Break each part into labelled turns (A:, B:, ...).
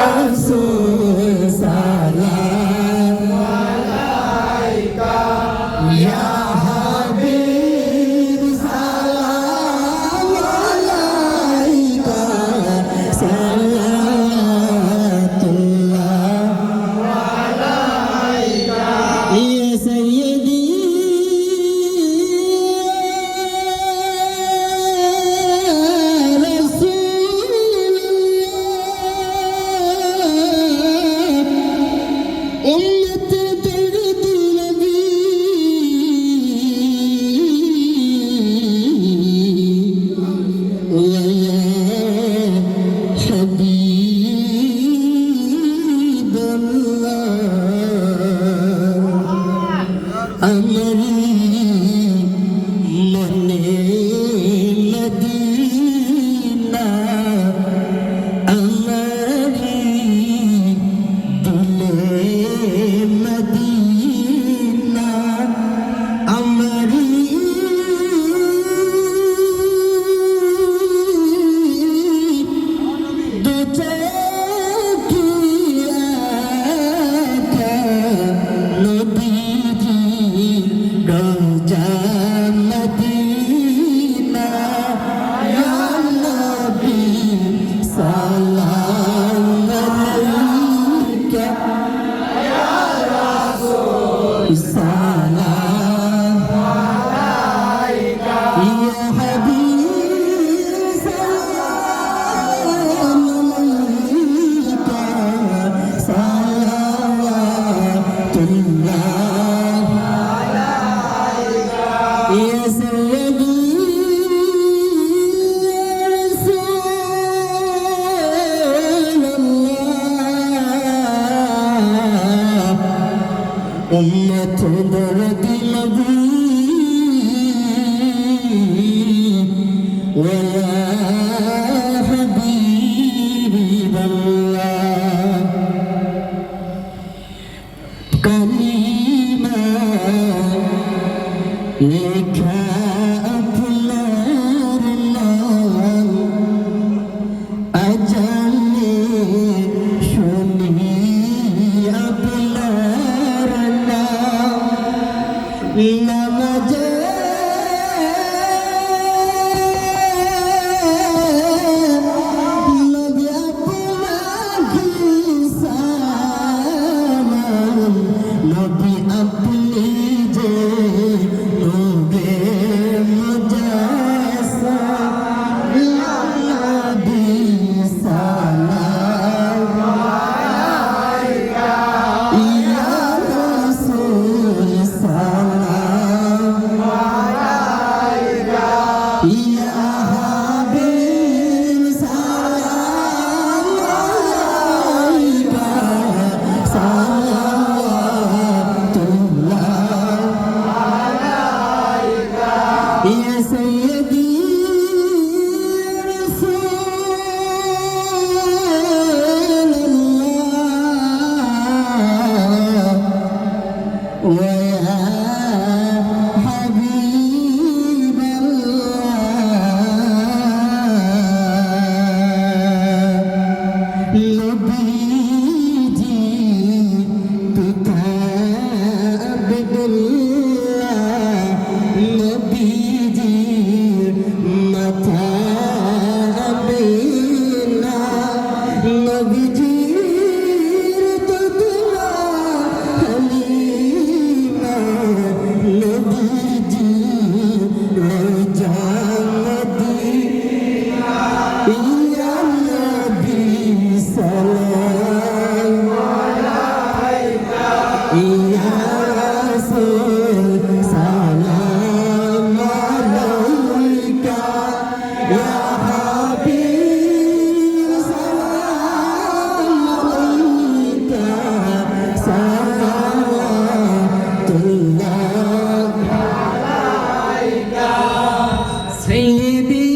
A: Rasul salam alaika ya Habib salam alaika salatullah alaika ya sayyidi
B: Sayyidi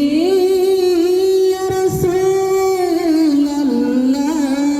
B: ya Rasul Allah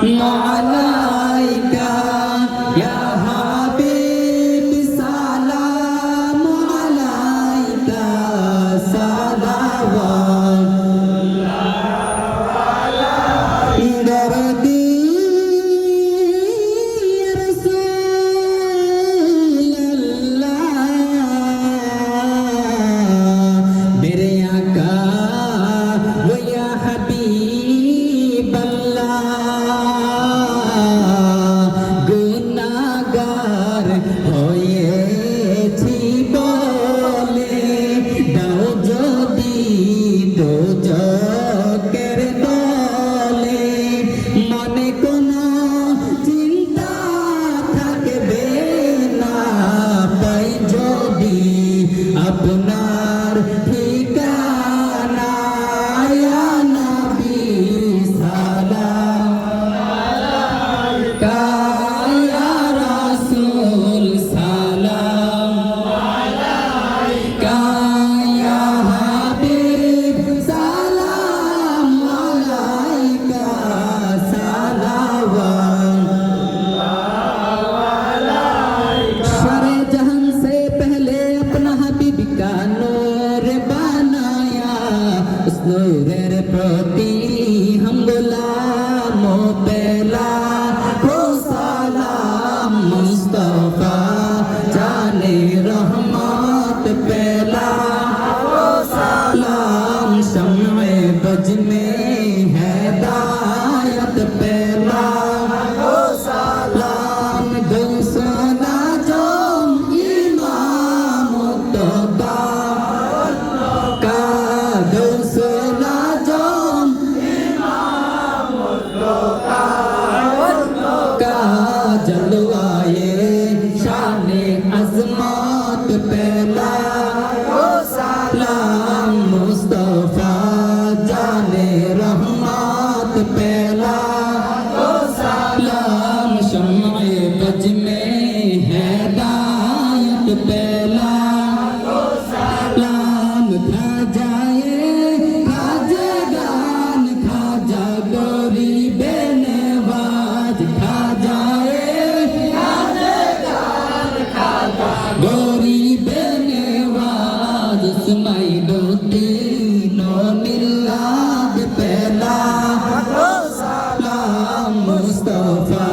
A: আলাইকা ইয়া হাবিব সালাম আলাইকা সালাওয়াত দরদি আপনার ঠিকানা ইয়া নবী সালাম আলাইকা ইয়া রাসূল সালাম আলাইকা ইয়া হাবিব সালাম আলাইকা সালাওয়াত सारे जहां से पहले अपना हबीब का नूर बनाया उस नूर प्रति हम गुलामों पहला को सलाम मुस्तफा जाने रहमत पहला को सलाम शम्ए बज में हिदायत पहला को सलाम दोसना जलवाए शाने अज़मत पहला सलाम मुस्तफा जाने रहमत पहला सलाम शम्ए बज में हिदायत पहला सलाम खा जाए खाजा गान खाजा गौरी बेनवाज खा जाए गौरी बेनवाज सुनाई डोटी नो मिलाद पहला सलाम मुस्तफा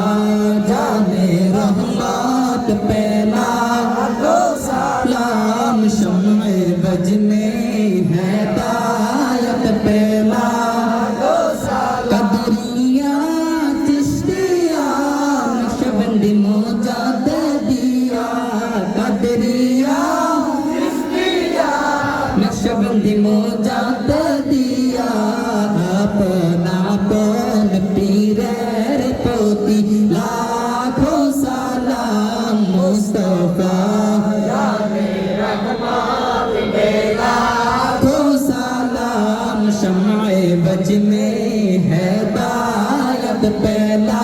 A: जाने रहमत पहला सलाम शम्ए बज में हिदायत पहला कदरिया चिश्तिया नक्शबंदी मुजाद्दिदिया कदरिया चिश्तिया नक्शबंदी मुजाद्दिदिया अपना अपन पीर पोती लाखों सलाम मुस्तफा जाने रहमत पहला सलाम शम्ए बज में हिदायत पहला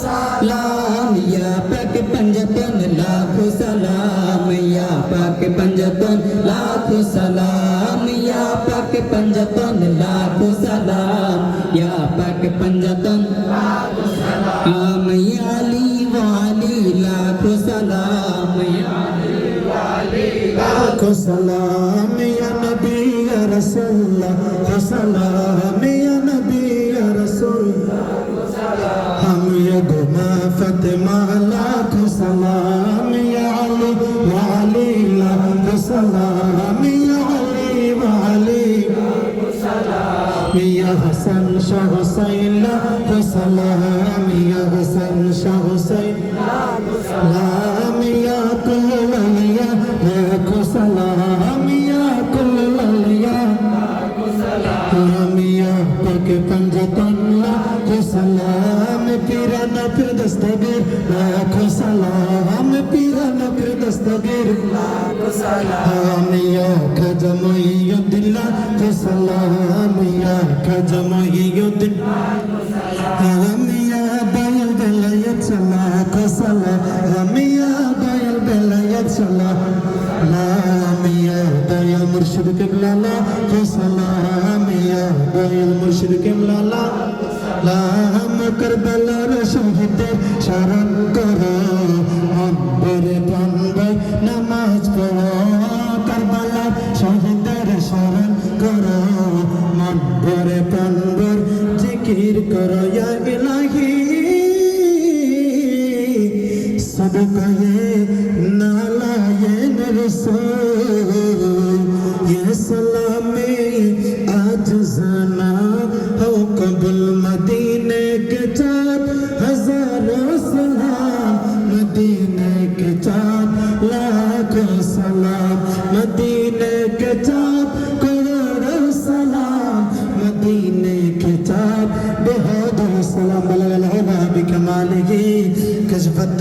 A: सलाम या पाक पंजतन लाखों सलाम या पाक पंजतन लाखों सलाम या पाक पंजतन लाखों सलाम या पाक पंजतन लाखों सलाम या अली वाली लाखों सलाम या अली वाली लाखों सलाम या नबी या रसूल सलाम या नबी या रसूल हम ये गुमा फतिमा लाखों सलाम या अली वाली लाखों सलाम या अली वाली या हसन शाह हुसैन लाखों सलाम या हसन शाह हुसैन लाखों सलाम या कुल अलिया लाखों सलाम या कुल अलिया या पाक पंजतन लाखों सलाम पीराना फिर दस्तगीर लाखों सलाम पीराना फिर दस्तगीर लाखों सलाम या खाजा मुइनुद्दीन लाखों सलाम या खाजा मुइनुद्दीन हम या बायल बेलायत लाखों सलाम या बायल बेलायत सलाम या बायल मुर्शिद किबला लाखों सलाम या बायल मुर्शिद किबला লাম কারবালার শহীদের স্মরণ করো অন্তরে প্রাণে নামাজ পড়ো কারবালার শহীদের স্মরণ করো অন্তরে প্রাণে জিকির করো ইয়া ইলাহি সদকায়ে নালায়েন রসূল ইয়া সালামে আজ জানা हो कबुल मदीने के चाँद हजारों सलाम मदीने के चाँद लाखों सलाम मदीने के चाँद करोड़ों सलाम मदीने के चाँद बेहद सलाम बलगल हो नबी कमालिही कशफत